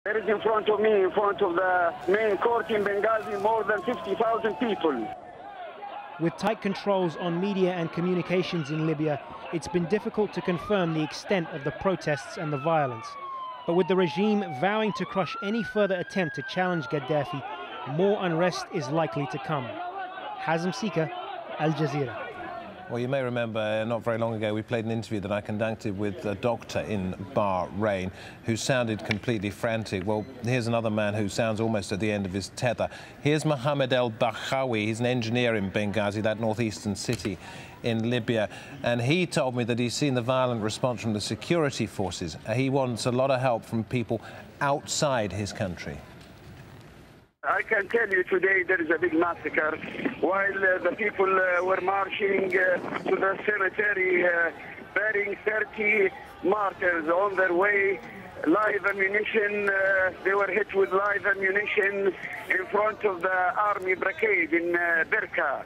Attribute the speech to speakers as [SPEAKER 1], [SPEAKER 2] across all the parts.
[SPEAKER 1] There is in front of me, in front of the main court in Benghazi, more than 50,000 people.
[SPEAKER 2] With tight controls on media and communications in Libya, it's been difficult to confirm the extent of the protests and the violence. But with the regime vowing to crush any further attempt to challenge Gaddafi, more unrest is likely to come. Hazem Sika, AlJazeera.
[SPEAKER 3] Well, you may remember not very long ago we played an interview that I conducted with a doctor in Bahrain who sounded completely frantic. Well, here's another man who sounds almost at the end of his tether. Here's Mohammed El-Bakhawi. He's an engineer in Benghazi, that northeastern city in Libya, and he told me that he's seen the violent response from the security forces. He wants a lot of help from people outside his country.
[SPEAKER 1] I can tell you today there is a big massacre. While the people were marching to the cemetery, bearing 30 martyrs on their way, live ammunition, they were hit with live ammunition in front of the army brigade in Birka.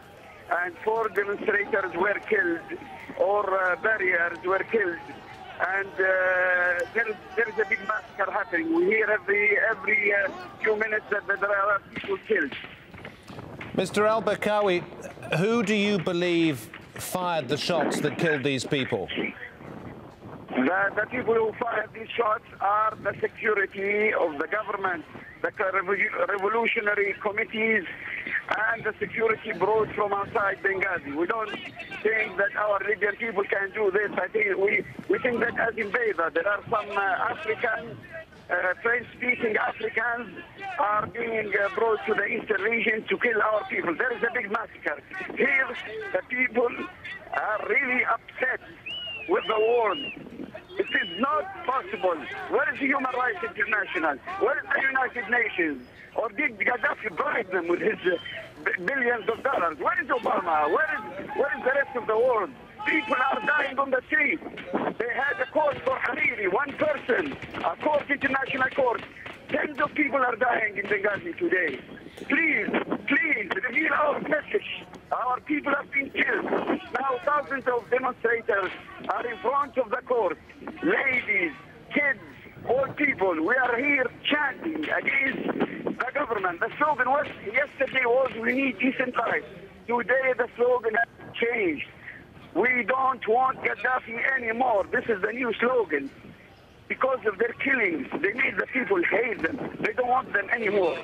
[SPEAKER 1] And 4 demonstrators were killed, or barriers were killed. And there is a big massacre happening. We hear every few minutes that there are people killed.
[SPEAKER 3] Mr. El-Bakhawi, who do you believe fired the shots that killed these people?
[SPEAKER 1] The people who fired these shots are the security of the government, the revolutionary committees, and the security brought from outside Benghazi. We don't think that our Libyan people can do this. I think we think that as in Beida, there are some African, French-speaking Africans are being brought to the eastern region to kill our people. There is a big massacre. Here, the people are really upset with the war. It is not possible. Where is the Human Rights International? Where is the United Nations? Or did Gaddafi bribe them with his billions of dollars? Where is Obama? Where is the rest of the world? People are dying on the street. They had a court for Hariri, one person, a court, international court. Tens of people are dying in Benghazi today. Please, please, reveal our message. Our people have been killed. Now thousands of demonstrators are in front of the court. Ladies, kids, old people. We are here chanting against the government. The slogan yesterday was, we need decent life. Today the slogan has changed. We don't want Gaddafi anymore. This is the new slogan. Because of their killings, they made the people hate them. They don't want them anymore.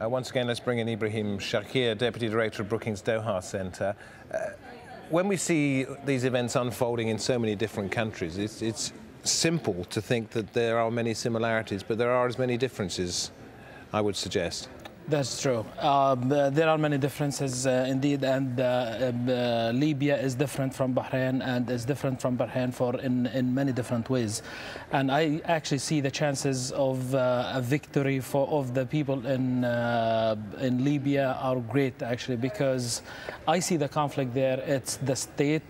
[SPEAKER 3] Once again, let's bring in Ibrahim Shakir, Deputy Director of Brookings Doha Centre. When we see these events unfolding in so many different countries, it's simple to think that there are many similarities, but there are as many differences, I would suggest.
[SPEAKER 4] That's true. There are many differences indeed, and Libya is different from Bahrain and is different from Bahrain in many different ways. And I actually see the chances of a victory of the people in Libya are great, actually, because I see the conflict there. It's the state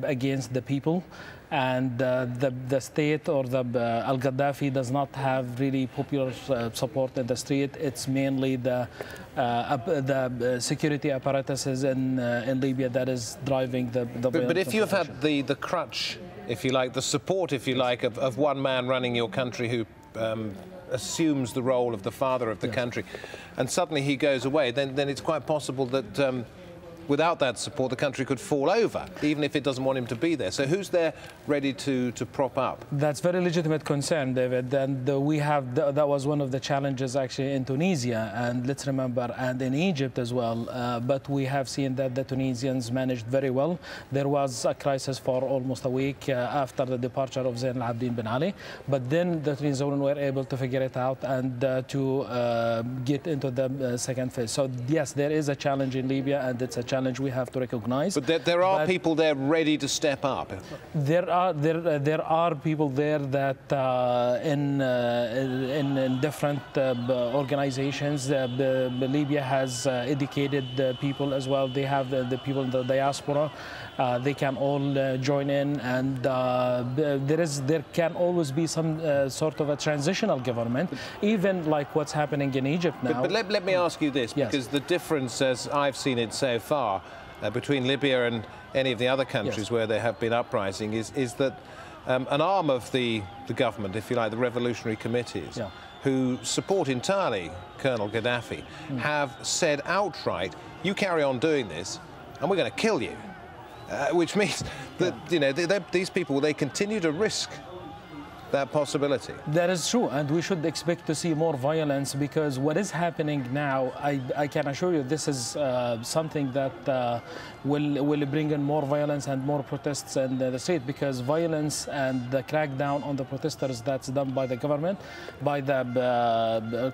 [SPEAKER 4] against the people. And the state or the Al-Gaddafi does not have really popular support in the street. It's mainly the security apparatuses in Libya that is driving the
[SPEAKER 3] But if you have had the crutch, if you like, the support, if you like, of one man running your country who assumes the role of the father of the country, and suddenly he goes away, then it's quite possible that without that support, the country could fall over, even if it doesn't want him to be there. So who's there ready to prop up?
[SPEAKER 4] That's very legitimate concern, David. And we have, that was one of the challenges actually in Tunisia, and let's remember, and in Egypt as well. But we have seen that the Tunisians managed very well. There was a crisis for almost a week after the departure of Zain al-Abidine Ben Ali. But then the Tunisians were able to figure it out and to get into the second phase. So yes, there is a challenge in Libya, and it's a challenge we have to recognize.
[SPEAKER 3] But there are people there ready to step up.
[SPEAKER 4] There are people there that in different organizations. Libya has educated people as well. They have the people in the diaspora. They can all join in, and there can always be some sort of a transitional government, even like what's happening in Egypt now.
[SPEAKER 3] But let me ask you this, because the difference, as I've seen it so far, between Libya and any of the other countries where there have been uprisings is that an arm of the government, if you like, the revolutionary committees, who support entirely Colonel Gaddafi, have said outright, you carry on doing this and we're going to kill you. Which means that, you know, these people, they continue to risk that possibility.
[SPEAKER 4] That is true, and we should expect to see more violence, because what is happening now, I can assure you, this is something that will bring in more violence and more protests in the street, because violence and the crackdown on the protesters that's done by the government, by the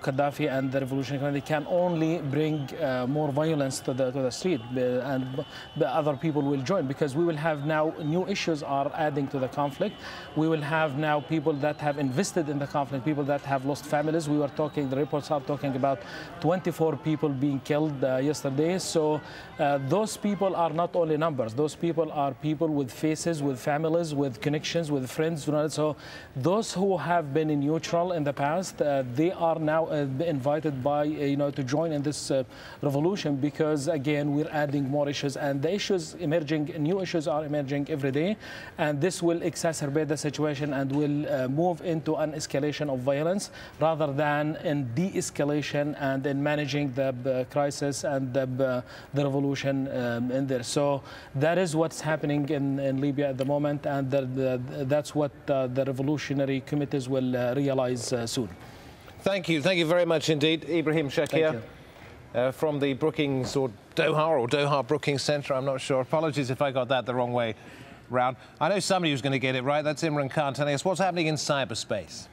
[SPEAKER 4] Gaddafi and the Revolutionary Committee, can only bring more violence to the street, and other people will join, because we will have now new issues are adding to the conflict. We will have now people that have invested in the conflict, people that have lost families. We were talking, the reports are talking about 24 people being killed yesterday. So those people are not only numbers. Those people are people with faces, with families, with connections, with friends. So those who have been in neutral in the past, they are now invited by, to join in this revolution, because again, we're adding more issues, and the issues emerging, new issues are emerging every day, and this will exacerbate the situation and will move into an escalation of violence rather than in de-escalation and in managing the crisis and the revolution in there. So that is what's happening in Libya at the moment, and that's what the revolutionary committees will realize soon.
[SPEAKER 3] Thank you very much indeed, Ibrahim Shakir, from the Brookings or Doha Brookings Centre. I'm not sure. Apologies if I got that the wrong way round. I know somebody who's going to get it right. That's Imran Khan telling us what's happening in cyberspace.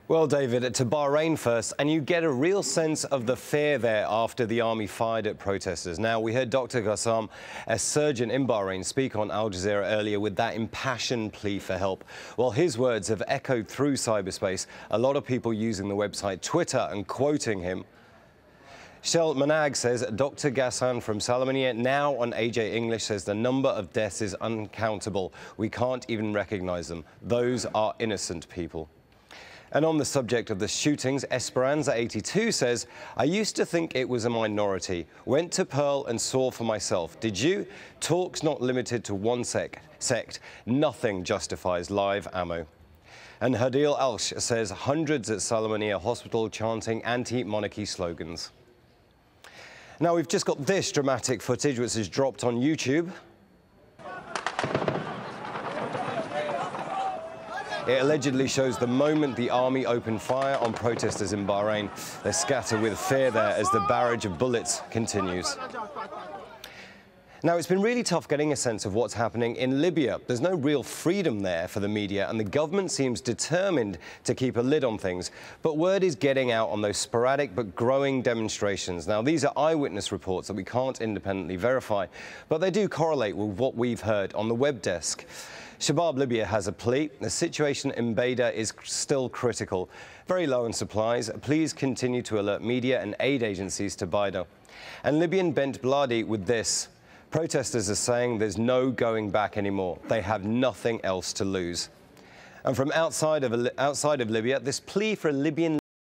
[SPEAKER 5] Well, David, to Bahrain first, and you get a real sense of the fear there after the army fired at protesters. Now, we heard Dr. Ghassam, a surgeon in Bahrain, speak on Al Jazeera earlier with that impassioned plea for help. Well, his words have echoed through cyberspace, a lot of people using the website Twitter and quoting him. Shel Manag says, Dr. Ghassan from Salamania, now on AJ English, says the number of deaths is uncountable. We can't even recognize them. Those are innocent people. And on the subject of the shootings, Esperanza82 says, I used to think it was a minority. Went to Pearl and saw for myself. Did you? Talk's not limited to one sect. Nothing justifies live ammo. And Hadil Alsh says, hundreds at Salamania Hospital chanting anti-monarchy slogans. Now, we've just got this dramatic footage, which is dropped on YouTube. It allegedly shows the moment the army opened fire on protesters in Bahrain. They scatter with fear there as the barrage of bullets continues. Now, it's been really tough getting a sense of what's happening in Libya. There's no real freedom there for the media, and the government seems determined to keep a lid on things. But word is getting out on those sporadic but growing demonstrations. Now, these are eyewitness reports that we can't independently verify, but they do correlate with what we've heard on the web desk. Shabab Libya has a plea. The situation in Bayda is still critical. Very low on supplies. Please continue to alert media and aid agencies to Bayda. And Libyan Bent Bladi with this. Protesters are saying there's no going back anymore. They have nothing else to lose. And from outside of Libya, this plea for a Libyan